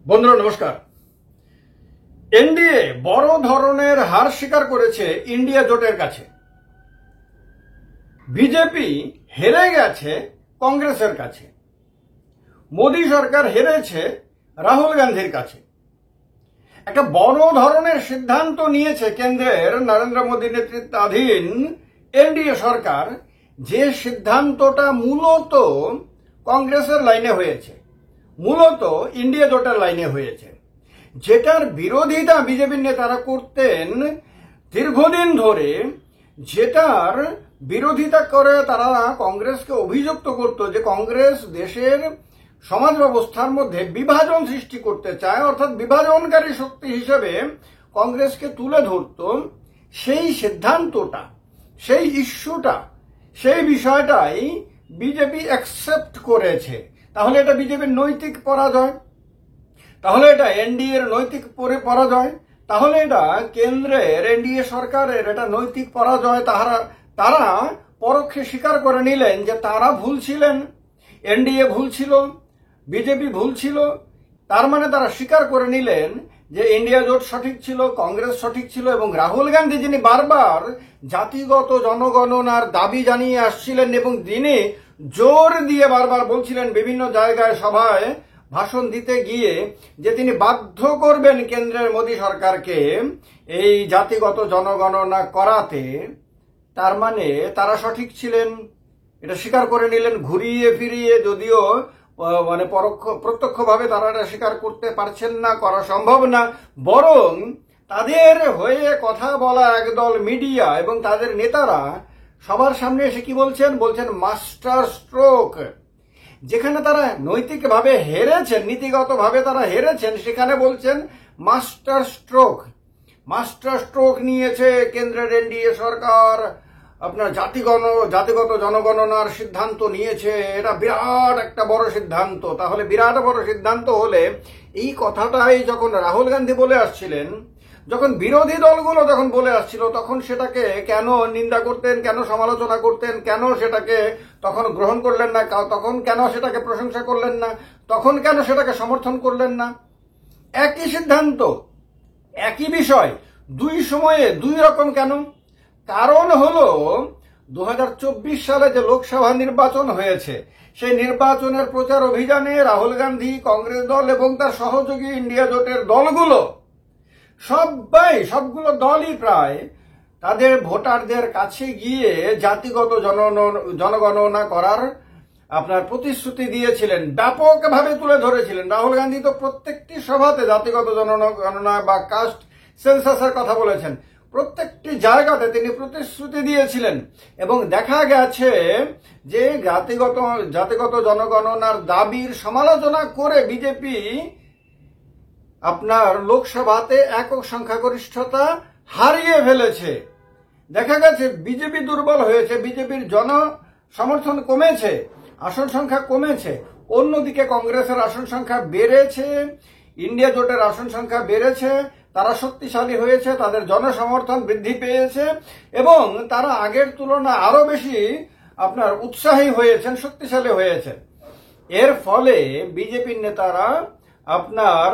বন্ধুরা নমস্কার। এনডিএ বড় ধরনের হার স্বীকার করেছে ইন্ডিয়া জোটের কাছে। বিজেপি হেরে গেছে কংগ্রেসের কাছে। মোদী সরকার হেরেছে রাহুল গান্ধীর কাছে। একটা বড় ধরনের সিদ্ধান্ত নিয়েছে কেন্দ্রের নরেন্দ্র মোদী নেতৃত্বাধীন এনডিএ সরকার, যে সিদ্ধান্তটা মূলত কংগ্রেসের লাইনে হয়েছে, মূলত ইন্ডিয়া জোটের লাইনে হয়েছে, যেটার বিরোধিতা বিজেপির নেতারা করতেন দীর্ঘদিন ধরে, যেটার বিরোধিতা করে তারা কংগ্রেসকে অভিযুক্ত করত যে কংগ্রেস দেশের সমাজ ব্যবস্থার মধ্যে বিভাজন সৃষ্টি করতে চায়, অর্থাৎ বিভাজনকারী শক্তি হিসেবে কংগ্রেসকে তুলে ধরত। সেই সিদ্ধান্তটা, সেই ইস্যুটা, সেই বিষয়টাই বিজেপি অ্যাকসেপ্ট করেছে। তাহলে এটা বিজেপির নৈতিক পরাজয়, তাহলে এটা এনডিএর নৈতিক পরাজয়, তাহলে এটা কেন্দ্রের এনডিএ সরকারের এটা নৈতিক পরাজয়। তারা পরোক্ষে স্বীকার করে নিলেন যে তারা ভুল ছিলেন, এনডিএ ভুল ছিল, বিজেপি ভুল ছিল। তার মানে তারা স্বীকার করে নিলেন যে ইন্ডিয়া জোট সঠিক ছিল, কংগ্রেস সঠিক ছিল। এবং রাহুল গান্ধী, যিনি বারবার জাতিগত জনগণনার দাবি জানিয়ে আসছিলেন এবং তিনি জোর দিয়ে বারবার বলছিলেন বিভিন্ন জায়গায় সভায় ভাষণ দিতে গিয়ে যে তিনি বাধ্য করবেন কেন্দ্রের মোদী সরকারকে এই জাতিগত জনগণনা করাতে, তার মানে তারা সঠিক ছিলেন, এটা স্বীকার করে নিলেন ঘুরিয়ে ফিরিয়ে। যদিও মানে প্রত্যক্ষভাবে তারা এটা স্বীকার করতে পারছেন না, করা সম্ভব না, বরং তাদের হয়ে কথা বলা একদল মিডিয়া এবং তাদের নেতারা সবার সামনে এসে কি বলছেন মাস্টার স্ট্রোক। যেখানে তারা নৈতিকভাবে হেরেছেন, নীতিগতভাবে তারা হেরেছেন, সেখানে বলছেন মাস্টার স্ট্রোক। মাস্টার স্ট্রোক নিয়েছে কেন্দ্রের এনডিএ সরকার, আপনার জাতিগত জনগণনার সিদ্ধান্ত নিয়েছে, এটা বিরাট একটা বড় সিদ্ধান্ত। তাহলে বিরাট বড় সিদ্ধান্ত হলে এই কথাটাই যখন রাহুল গান্ধী বলে আসছিলেন, যখন বিরোধী দলগুলো যখন বলে আসছিল, তখন সেটাকে কেন নিন্দা করতেন, কেন সমালোচনা করতেন, কেন সেটাকে তখন গ্রহণ করলেন না, তখন কেন সেটাকে প্রশংসা করলেন না, তখন কেন সেটাকে সমর্থন করলেন না? একই সিদ্ধান্ত, একই বিষয়, দুই সময়ে দুই রকম কেন? কারণ হলো 2024 সালে যে লোকসভা নির্বাচন হয়েছে, সেই নির্বাচনের প্রচার অভিযানে রাহুল গান্ধী, কংগ্রেস দল এবং তার সহযোগী ইন্ডিয়া জোটের দলগুলো সবগুলো দলই প্রায় তাদের ভোটারদের কাছে গিয়ে জাতিগত জনগণনা করার আপনার প্রতিশ্রুতি দিয়েছিলেন, ব্যাপকভাবে তুলে ধরেছিলেন। রাহুল গান্ধী তো প্রত্যেকটি সভাতে জাতিগত জনগণনা বা কাস্ট সেন্সাসের কথা বলেছেন, প্রত্যেকটি জায়গাতে তিনি প্রতিশ্রুতি দিয়েছিলেন। এবং দেখা গেছে যে জাতিগত জনগণনার দাবির সমালোচনা করে বিজেপি আপনার লোকসভাতে একক সংখ্যাগরিষ্ঠতা হারিয়ে ফেলেছে। দেখা গেছে বিজেপি দুর্বল হয়েছে, বিজেপির সমর্থন কমেছে, আসন সংখ্যা কমেছে। অন্যদিকে কংগ্রেসের আসন সংখ্যা বেড়েছে, ইন্ডিয়া জোটের আসন সংখ্যা বেড়েছে, তারা শক্তিশালী হয়েছে, তাদের জনসমর্থন বৃদ্ধি পেয়েছে এবং তারা আগের তুলনায় আরো বেশি আপনার উৎসাহী হয়েছেন, শক্তিশালী হয়েছে। এর ফলে বিজেপির নেতারা আপনার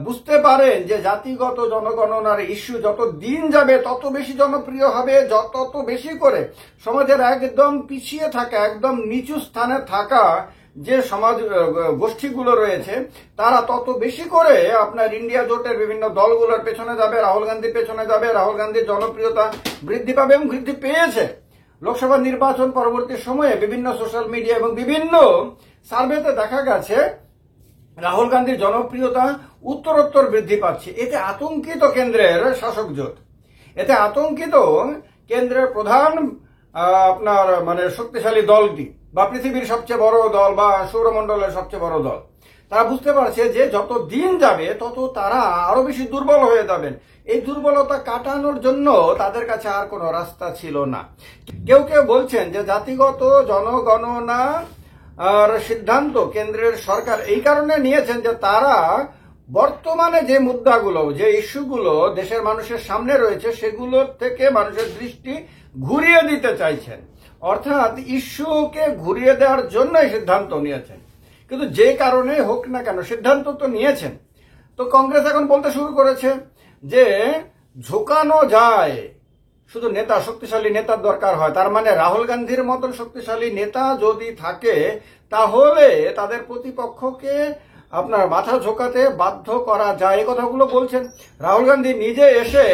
বুঝতে পারেন যে জাতিগত জনগণনার ইস্যু যত দিন যাবে তত বেশি জনপ্রিয় হবে, যত বেশি করে সমাজের একদম পিছিয়ে থাকা, একদম নিচু স্থানে থাকা যে সমাজ গোষ্ঠীগুলো রয়েছে, তারা তত বেশি করে আপনার ইন্ডিয়া জোটের বিভিন্ন দলগুলোর পেছনে যাবে, রাহুল গান্ধীর পেছনে যাবে। রাহুল গান্ধীর জনপ্রিয়তা বৃদ্ধি পাবে এবং বৃদ্ধি পেয়েছে। লোকসভা নির্বাচন পরবর্তী সময়ে বিভিন্ন সোশ্যাল মিডিয়া এবং বিভিন্ন সার্ভেতে দেখা গেছে রাহুল গান্ধীর জনপ্রিয়তা উত্তরোত্তর বৃদ্ধি পাচ্ছে। এতে আতঙ্কিত কেন্দ্রের শাসক জোট, এতে আতঙ্কিত কেন্দ্রের প্রধান আপনার মানে শক্তিশালী দলটি বা পৃথিবীর সবচেয়ে বড় দল বা সৌরমণ্ডলের সবচেয়ে বড় দল। তারা বুঝতে পারছে যে যত দিন যাবে তত তারা আরো বেশি দুর্বল হয়ে যাবেন। এই দুর্বলতা কাটানোর জন্য তাদের কাছে আর কোনো রাস্তা ছিল না। কেউ কেউ বলছেন যে জাতিগত জনগণনা আর সিদ্ধান্ত কেন্দ্রের সরকার এই কারণে নিয়েছেন যে তারা বর্তমানে যে মুদ্রাগুলো, যে ইস্যুগুলো দেশের মানুষের সামনে রয়েছে, সেগুলোর থেকে মানুষের দৃষ্টি ঘুরিয়ে দিতে চাইছেন, অর্থাৎ ইস্যুকে ঘুরিয়ে দেওয়ার জন্য সিদ্ধান্ত নিয়েছেন। কিন্তু যে কারণে হোক না কেন সিদ্ধান্ত তো নিয়েছেন। তো কংগ্রেস এখন বলতে শুরু করেছে যে ঝোঁকানো যায়, শুধু নেতা, শক্তিশালী নেতার দরকার হয়। তার মানে রাহুল গান্ধীর মতন শক্তিশালী নেতা যদি থাকে তাহলে তাদের প্রতিপক্ষকে আপনার মাথা ঝোঁকাতে বাধ্য করা যায়, এই কথাগুলো বলছেন। রাহুল গান্ধী নিজে এসে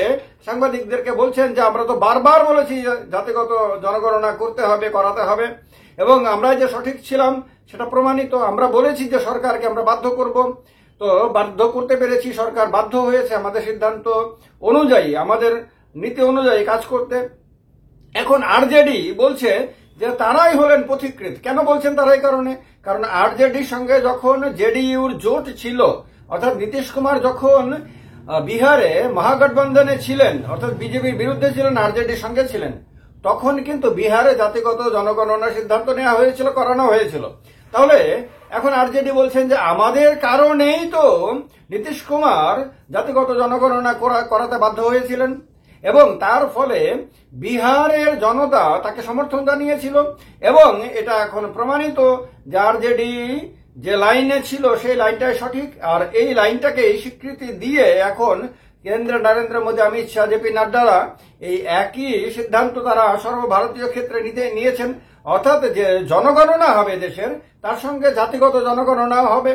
সাংবাদিকদেরকে বলছেন যে আমরা তো বারবার বলেছি জাতিগত জনগণনা করতে হবে, করাতে হবে, এবং আমরা যে সঠিক ছিলাম সেটা প্রমাণিত। আমরা বলেছি যে সরকারকে আমরা বাধ্য করব, তো বাধ্য করতে পেরেছি, সরকার বাধ্য হয়েছে আমাদের সিদ্ধান্ত অনুযায়ী, আমাদের নীতি অনুযায়ী কাজ করতে। এখন আরজেডি বলছে যে তারাই হলেন পথিকৃৎ। কেন বলছেন তারা? এই কারণে, কারণ আরজেডির সঙ্গে যখন জেডিইউর জোট ছিল, অর্থাৎ নীতিশ কুমার যখন বিহারে মহাগঠবন্ধনে ছিলেন, অর্থাৎ বিজেপির বিরুদ্ধে ছিলেন, আরজেডির সঙ্গে ছিলেন, তখন কিন্তু বিহারে জাতিগত জনগণনার সিদ্ধান্ত নেওয়া হয়েছিল, করানো হয়েছিল। তাহলে এখন আরজেডি বলছেন যে আমাদের কারণেই তো নীতিশ কুমার জাতিগত জনগণনা করাতে বাধ্য হয়েছিলেন, এবং তার ফলে বিহারের জনতা তাকে সমর্থন জানিয়েছিল, এবং এটা এখন প্রমাণিত যে আরজেডি যে লাইনে ছিল সেই লাইনটাই সঠিক। আর এই লাইনটাকেই স্বীকৃতি দিয়ে এখন কেন্দ্রে নরেন্দ্র মোদী, অমিত শাহ, জেপি নাড্ডারা এই একই সিদ্ধান্ত তারা সর্বভারতীয় ক্ষেত্রে নিয়েছেন, অর্থাৎ যে জনগণনা হবে দেশের, তার সঙ্গে জাতিগত জনগণনা হবে।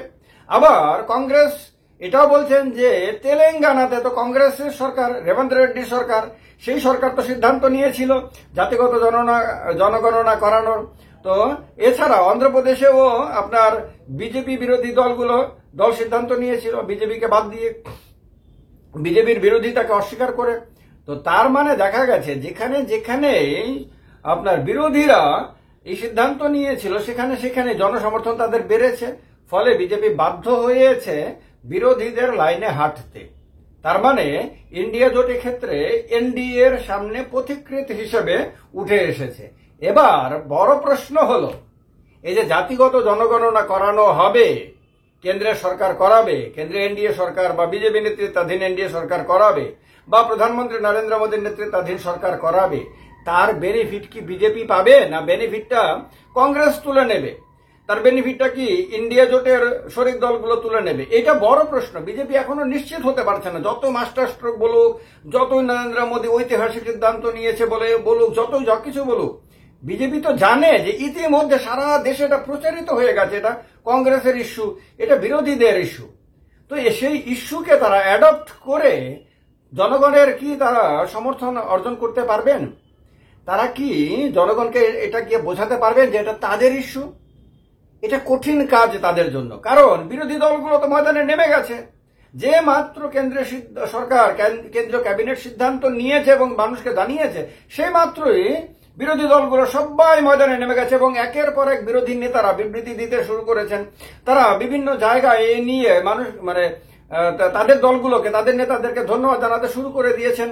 আবার কংগ্রেস এটাও বলছেন যে তেলেঙ্গানাতে তো কংগ্রেসের সরকার, রেবন্ত রেড্ডির সরকার, সেই সরকার তো সিদ্ধান্ত নিয়েছিল জাতিগত জনগণনা করানোর। তো এছাড়া অন্ধ্রপ্রদেশেও আপনার বিজেপি বিরোধী দল সিদ্ধান্ত নিয়েছিল বিজেপিকে বাদ দিয়ে, বিজেপির বিরোধিতাকে অস্বীকার করে। তো তার মানে দেখা গেছে যেখানে যেখানে আপনার বিরোধীরা এই সিদ্ধান্ত নিয়েছিল সেখানে সেখানে জনসমর্থন তাদের বেড়েছে, ফলে বিজেপি বাধ্য হয়েছে বিরোধীদের লাইনে হাঁটতে। তার মানে ইন্ডিয়া জোটের ক্ষেত্রে এনডিএ এর সামনে পথিকৃৎ হিসেবে উঠে এসেছে। এবার বড় প্রশ্ন হলো, এই যে জাতিগত জনগণনা করানো হবে, কেন্দ্রের সরকার করাবে, কেন্দ্রে এনডিএ সরকার বা বিজেপি নেতৃত্বাধীন এনডিএ সরকার করাবে, বা প্রধানমন্ত্রী নরেন্দ্র মোদীর নেতৃত্বাধীন সরকার করাবে, তার বেনিফিট কি বিজেপি পাবে, না বেনিফিটটা কংগ্রেস তুলে নেবে? তার বেনিফিটটা কি ইন্ডিয়া জোটের শরিক দলগুলো তুলে নেবে? এটা বড় প্রশ্ন। বিজেপি এখনো নিশ্চিত হতে পারছে না। যত মাস্টার স্ট্রোক বলুক, যতই নরেন্দ্র মোদী ঐতিহাসিক সিদ্ধান্ত নিয়েছে বলুক, যতই যা কিছু বলুক, বিজেপি তো জানে যে ইতিমধ্যে সারা দেশে এটা প্রচারিত হয়ে গেছে, এটা কংগ্রেসের ইস্যু, এটা বিরোধীদের ইস্যু। তো সেই ইস্যুকে তারা অ্যাডপ্ট করে জনগণের কি তারা সমর্থন অর্জন করতে পারবেন? তারা কি জনগণকে এটা গিয়ে বোঝাতে পারবেন যে এটা তাদের ইস্যু? এটা কঠিন কাজ তাদের জন্য, কারণ বিরোধী দলগুলো তো ময়দানে নেমে গেছে। যে মাত্র কেন্দ্রীয় সরকার, কেন্দ্রীয় ক্যাবিনেট সিদ্ধান্ত নিয়েছে এবং মানুষকে জানিয়েছে, সেই মাত্রই বিরোধী দলগুলো সবাই ময়দানে নেমে গেছে এবং একের পর এক বিরোধী নেতারা বিবৃতি দিতে শুরু করেছেন। তারা বিভিন্ন জায়গায় এ নিয়ে মানুষ তাদের দলগুলোকে, তাদের নেতাদেরকে ধন্যবাদ জানাতে শুরু করে দিয়েছেন।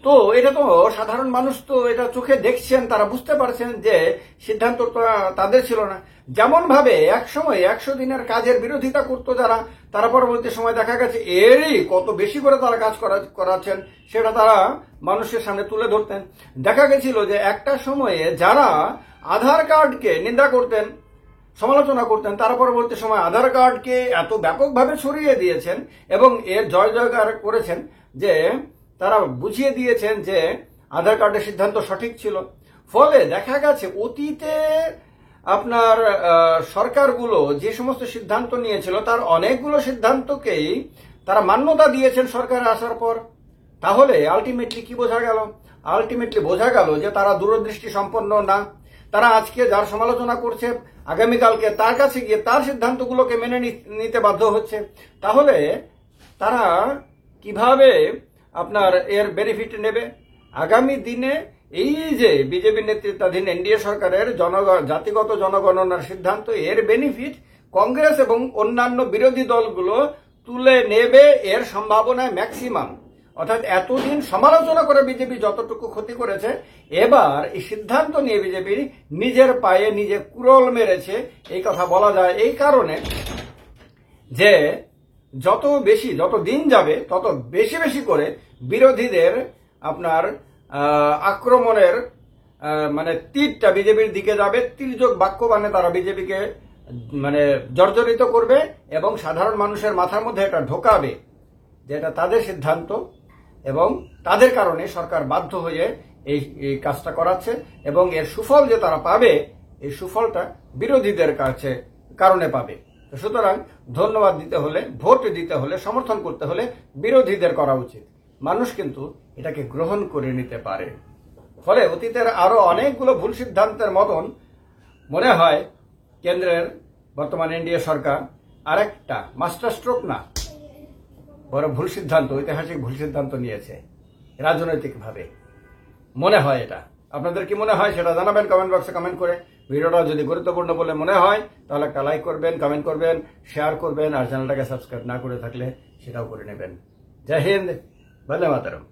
তো এটা তো সাধারণ মানুষ তো এটা চোখে দেখছেন, তারা বুঝতে পারছেন যে সিদ্ধান্ত তাদের ছিল না। যেমন ভাবে একসময় 100 দিনের কাজের বিরোধিতা করতো যারা, তারা পরবর্তী সময় দেখা গেছে এরই কত বেশি করে তারা কাজ করাচ্ছেন সেটা তারা মানুষের সামনে তুলে ধরতেন। দেখা গেছিল যে একটা সময়ে যারা আধার কার্ডকে নিন্দা করতেন, সমালোচনা করতেন, তারা পরবর্তী সময় আধার কার্ডকে এত ব্যাপকভাবে ছড়িয়ে দিয়েছেন এবং এর জয় জয়কার করেছেন যে তারা বুঝিয়ে দিয়েছেন যে আধার কার্ডের সিদ্ধান্ত সঠিক ছিল। ফলে দেখা গেছে অতীতে আপনার সরকারগুলো যে সমস্ত সিদ্ধান্ত নিয়েছিল তার অনেকগুলো সিদ্ধান্তকেই তারা মান্যতা দিয়েছেন সরকারে আসার পর। তাহলে আলটিমেটলি কি বোঝা গেল? আলটিমেটলি বোঝা গেল যে তারা দূরদৃষ্টি সম্পন্ন না। তারা আজকে যার সমালোচনা করছে, আগামীকালকে তার কাছে গিয়ে তার সিদ্ধান্তগুলোকে মেনে নিতে বাধ্য হচ্ছে। তাহলে তারা কিভাবে আপনার এর বেনিফিট নেবে? আগামী দিনে এই যে বিজেপি নেতৃত্বাধীন এনডিএ সরকারের জাতিগত জনগণনার সিদ্ধান্ত, এর বেনিফিট কংগ্রেস এবং অন্যান্য বিরোধী দলগুলো তুলে নেবে, এর সম্ভাবনায় ম্যাক্সিমাম। অর্থাৎ এতদিন সমালোচনা করে বিজেপি যতটুকু ক্ষতি করেছে, এবার এই সিদ্ধান্ত নিয়ে বিজেপি নিজের পায়ে নিজে কুড়োল মেরেছে, এই কথা বলা যায়। এই কারণে যে যত দিন যাবে তত বেশি বেশি করে বিরোধীদের আপনার আক্রমণের তীরটা বিজেপির দিকে যাবে। তির্যক বাক্য বানে তারা বিজেপিকে মানে জর্জরিত করবে এবং সাধারণ মানুষের মাথার মধ্যে এটা ঢোকাবে যে এটা তাদের সিদ্ধান্ত এবং তাদের কারণে সরকার বাধ্য হয়ে এই কাজটা করাচ্ছে এবং এর সুফল যে তারা পাবে এই সুফলটা বিরোধীদের কারণে পাবে। সুতরাং ধন্যবাদ দিতে হলে, ভোট দিতে হলে, সমর্থন করতে হলে বিরোধীদের করা উচিত। মানুষ কিন্তু এটাকে গ্রহণ করে নিতে পারে। ফলে অতীতের আরো অনেকগুলো ভুল সিদ্ধান্তের মতন মনে হয় কেন্দ্রের বর্তমান এনডিএ সরকার আরেকটা মাস্টার স্ট্রোক না, বড় ভুল সিদ্ধান্ত, ঐতিহাসিক ভুল সিদ্ধান্ত নিয়েছে রাজনৈতিকভাবে মনে হয়। এটা আপনাদের কি মনে হয় সেটা জানাবেন কমেন্ট বক্সে কমেন্ট করে। ভিডিওটা যদি গুরুত্বপূর্ণ বলে মনে হয় তাহলে একটা লাইক করবেন, কমেন্ট করবেন, শেয়ার করবেন, আর চ্যানেলটাকে সাবস্ক্রাইব না করে থাকলে সেটাও করে নেবেন। জয় হিন্দ, বন্দে মাতরম।